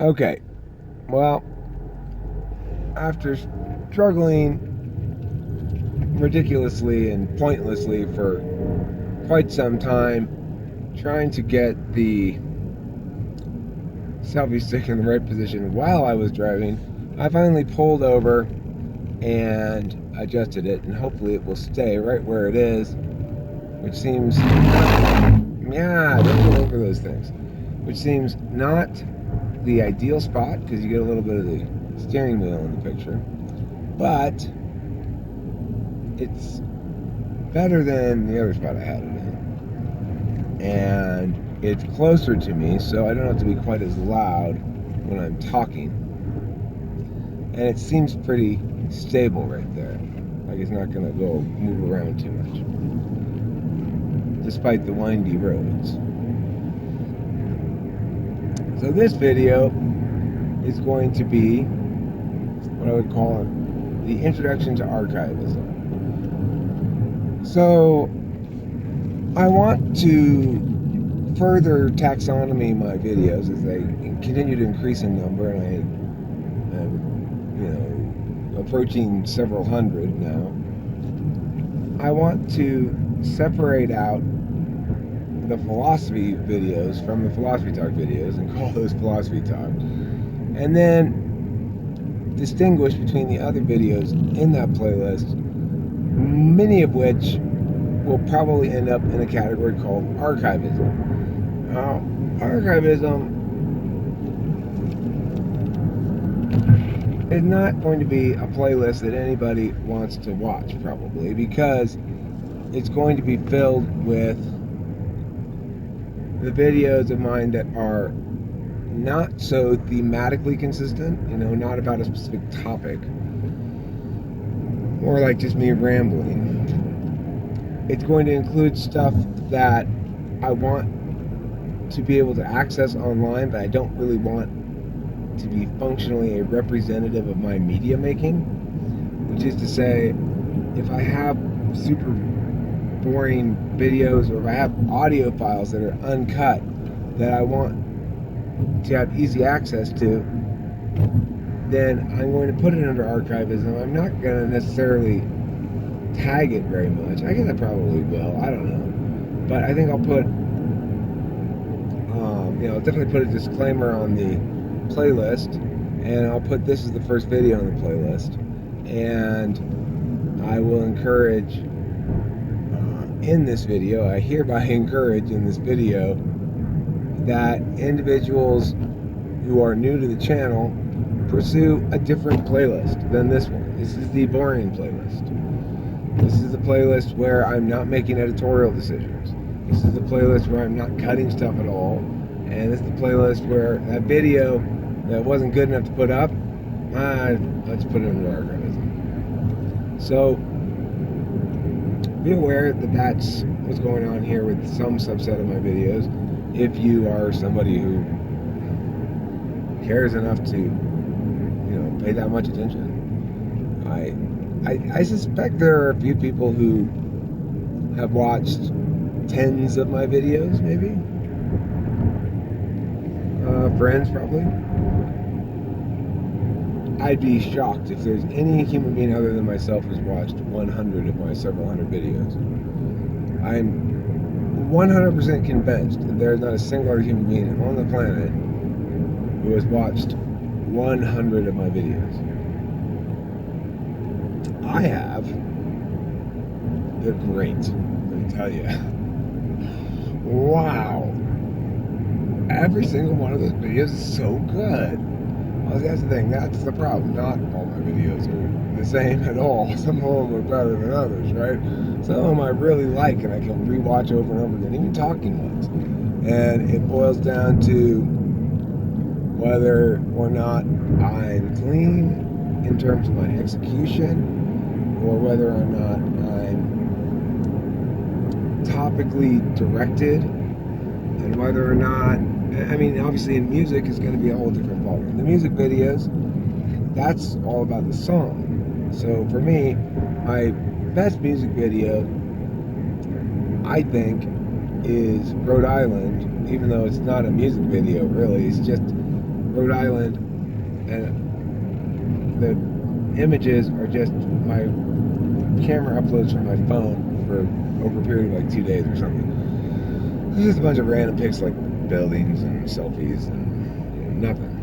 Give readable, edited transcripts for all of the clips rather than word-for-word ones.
Okay, well, after struggling ridiculously and pointlessly for quite some time, trying to get the selfie stick in the right position while I was driving, I finally pulled over and adjusted it, and hopefully it will stay right where it is, which seems, yeah, don't go over those things, which seems not the ideal spot because you get a little bit of the steering wheel in the picture, but it's better than the other spot I had it in. And it's closer to me, so I don't have to be quite as loud when I'm talking. And it seems pretty stable right there. Like it's not going to go move around too much, despite the windy roads. So this video is going to be what I would call the introduction to archivism. So I want to further taxonomy my videos as they continue to increase in number, and I am, approaching several hundred now. I want to separate out the philosophy videos from the philosophy talk videos and call those philosophy talk, and then distinguish between the other videos in that playlist, many of which will probably end up in a category called archivism. Now, archivism is not going to be a playlist that anybody wants to watch, probably, because it's going to be filled with the videos of mine that are not so thematically consistent, not about a specific topic, more like just me rambling. It's going to include stuff that I want to be able to access online, but I don't really want to be functionally a representative of my media making, which is to say, if I have super boring videos, or if I have audio files that are uncut that I want to have easy access to, then I'm going to put it under archivism. I'm not going to necessarily tag it very much. I guess I probably will. I don't know. But I think I'll put, I'll definitely put a disclaimer on the playlist, and I'll put this as the first video on the playlist. And I will encourage in this video, I hereby encourage in this video that individuals who are new to the channel pursue a different playlist than this one. This is the boring playlist. This is the playlist where I'm not making editorial decisions. This is the playlist where I'm not cutting stuff at all. And this is the playlist where that video that wasn't good enough to put up, let's put it into archivism. So be aware that that's what's going on here with some subset of my videos. If you are somebody who cares enough to, pay that much attention. I suspect there are a few people who have watched tens of my videos, maybe. Friends, probably. I'd be shocked if there's any human being other than myself who's watched 100 of my several hundred videos. I'm 100% convinced that there's not a single other human being on the planet who has watched 100 of my videos. I have. They're great, let me tell you. Wow. Every single one of those videos is so good. Well, that's the thing. That's the problem. Not all my videos are the same at all. Some of them are better than others, right? Some of them I really like and I can rewatch over and over again, even talking ones. And it boils down to whether or not I'm clean in terms of my execution, or whether or not I'm topically directed, and whether or not, obviously in music is going to be a whole different ballgame. In the music videos, that's all about the song. So for me, my best music video, I think, is Rhode Island, even though it's not a music video really. It's just Rhode Island, and the images are just my camera uploads from my phone for over a period of like 2 days or something. There's just a bunch of random pics like buildings and selfies and nothing.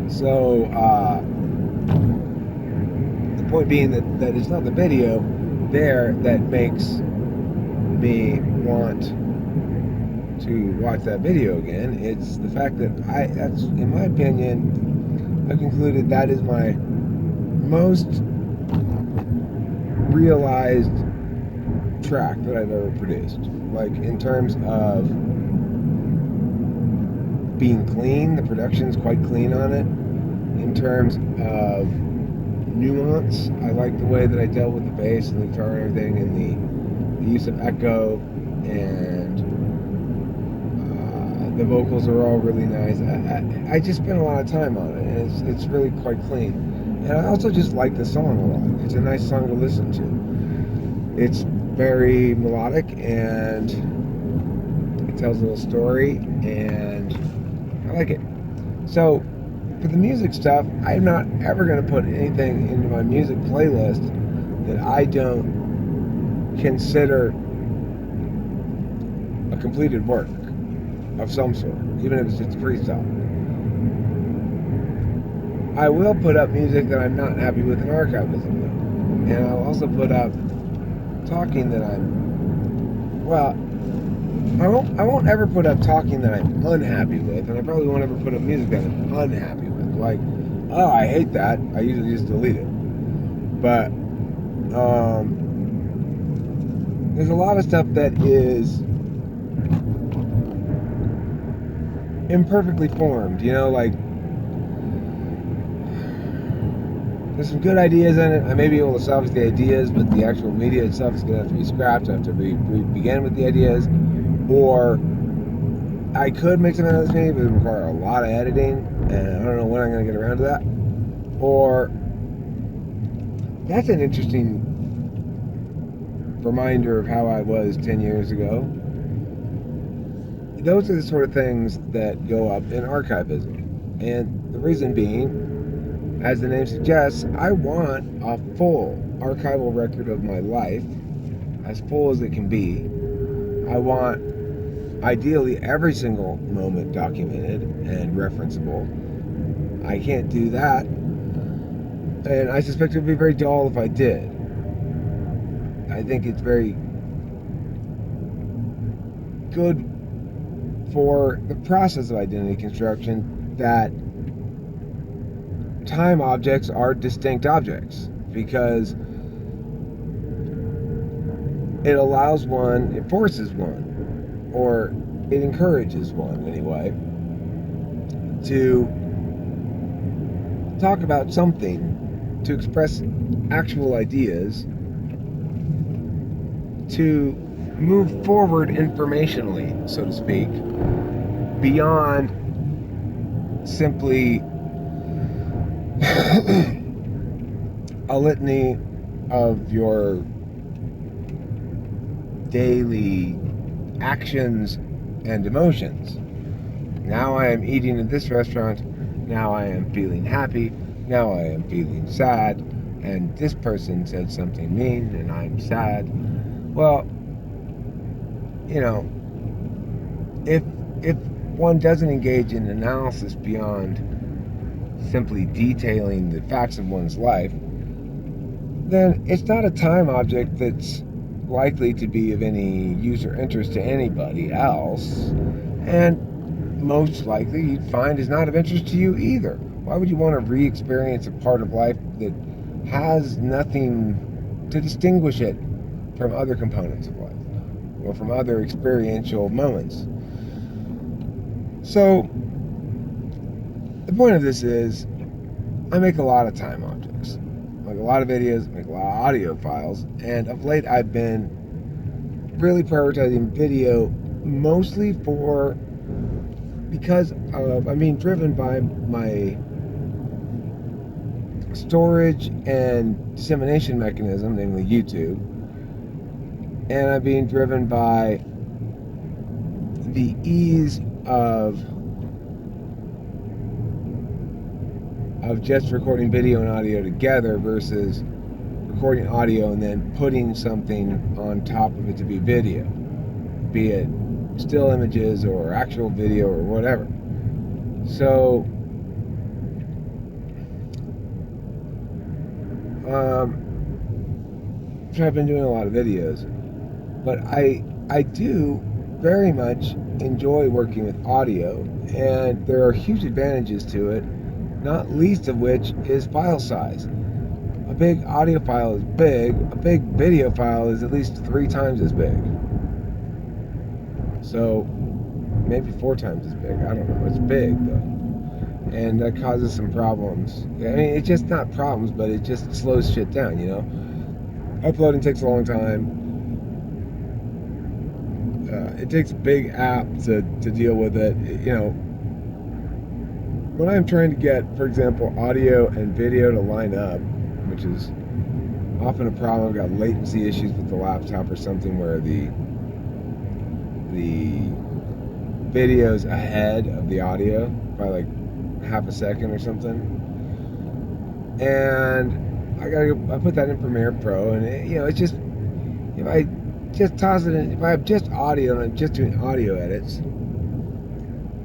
So the point being that it's not the video there that makes me want to watch that video again. It's the fact that that's, in my opinion, I concluded that is my most realized track that I've ever produced. Like, in terms of being clean, the production's quite clean on it. In terms of nuance, I like the way that I dealt with the bass and the guitar and everything, and the use of echo, and the vocals are all really nice. I just spent a lot of time on it, and it's really quite clean. And I also just like the song a lot. It's a nice song to listen to. It's very melodic, and it tells a little story, and I like it. So, for the music stuff, I'm not ever going to put anything into my music playlist that I don't consider a completed work of some sort, even if it's just freestyle. I will put up music that I'm not happy with in Archivism, though. And I'll also put up talking that I won't ever put up talking that I'm unhappy with, and I probably won't ever put up music that I'm unhappy with. Like, oh, I hate that. I usually just delete it. But there's a lot of stuff that is imperfectly formed, like there's some good ideas in it. I may be able to salvage the ideas, but the actual media itself is going to have to be scrapped. I have to begin with the ideas, or I could make something out of this media, but it would require a lot of editing, and I don't know when I'm going to get around to that. Or that's an interesting reminder of how I was 10 years ago. Those are the sort of things that go up in Archivism, and the reason being, as the name suggests, I want a full archival record of my life, as full as it can be. I want, ideally, every single moment documented and referenceable. I can't do that, and I suspect it would be very dull if I did. I think it's very good for the process of identity construction that time objects are distinct objects, because it allows one, it forces one, or it encourages one anyway, to talk about something, to express actual ideas, to move forward informationally, so to speak, beyond simply a litany of your daily actions and emotions. Now I am eating at this restaurant. Now I am feeling happy. Now I am feeling sad. And this person said something mean and I'm sad. Well, if one doesn't engage in analysis beyond simply detailing the facts of one's life, then it's not a time object that's likely to be of any use or interest to anybody else, and most likely you'd find is not of interest to you either. Why would you want to re-experience a part of life that has nothing to distinguish it from other components of life or from other experiential moments? So the point of this is, I make a lot of time objects, make a lot of videos, make a lot of audio files, and of late I've been really prioritizing video, mostly because I'm being driven by my storage and dissemination mechanism, namely YouTube, and I'm being driven by the ease of of just recording video and audio together versus recording audio and then putting something on top of it to be video, be it still images or actual video or whatever. So I've been doing a lot of videos, but I do very much enjoy working with audio, and there are huge advantages to it, not least of which is file size. A big audio file is big, a big video file is at least 3 times as big. So maybe 4 times as big, I don't know, it's big though. And that causes some problems. I mean, it's just not problems, but it just slows shit down, you know? Uploading takes a long time. It takes a big app to deal with it. You know, when I'm trying to get, for example, audio and video to line up, which is often a problem, I've got latency issues with the laptop or something where the video's ahead of the audio by like half a second or something. And I put that in Premiere Pro, and it's just, if I just toss it in, if I have just audio and I'm just doing audio edits,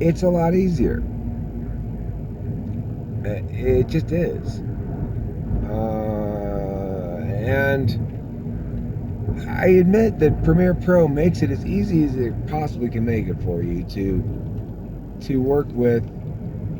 it's a lot easier. It just is. And I admit that Premiere Pro makes it as easy as it possibly can make it for you to work with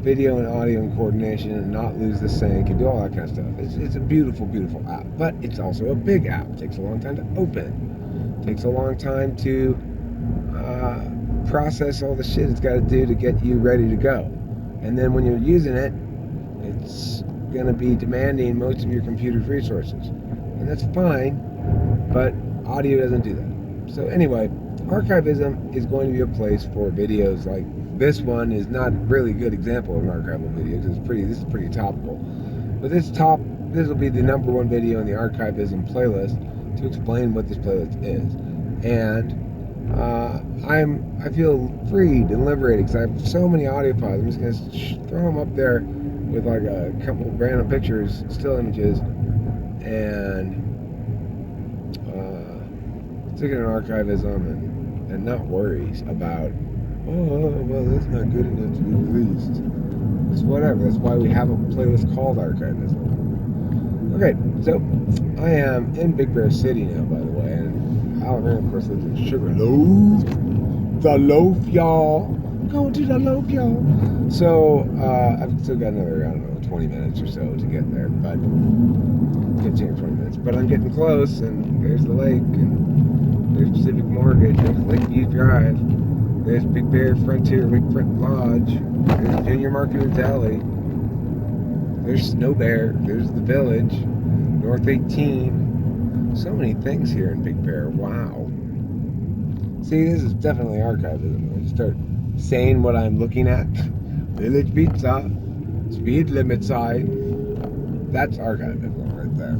video and audio and coordination and not lose the sync and do all that kind of stuff. It's a beautiful, beautiful app, but it's also a big app. It takes a long time to open. It takes a long time to process all the shit it's got to do to get you ready to go. And then when you're using it, it's going to be demanding most of your computer's resources. And that's fine, but audio doesn't do that. So anyway, Archivism is going to be a place for videos like this one is not really a good example of an archival video because this is pretty topical. But this will be the #1 video in the Archivism playlist to explain what this playlist is. And I feel freed and liberated because I have so many audio files. I'm just going to throw them up there with like a couple of random pictures, still images, and stick it in Archivism and not worry about, oh, well, that's not good enough to be released. It's whatever. That's why we have a playlist called Archivism. Okay, so I am in Big Bear City now, by the way, and Alabama, of course, lives in Sugarloaf. The loaf, y'all. Going to the loaf, y'all. So, I've still got another, 20 minutes or so to get there, but 15 or 20 minutes. But I'm getting close, and there's the lake, and there's Pacific Mortgage, there's Lakeview Drive, there's Big Bear Frontier Lakefront Lodge, there's Junior Market and Deli, there's Snow Bear, there's the Village, North 18. So many things here in Big Bear. Wow. See, this is definitely Archivism. I start saying what I'm looking at. Village Pizza, speed limit sign. That's Archivism right there.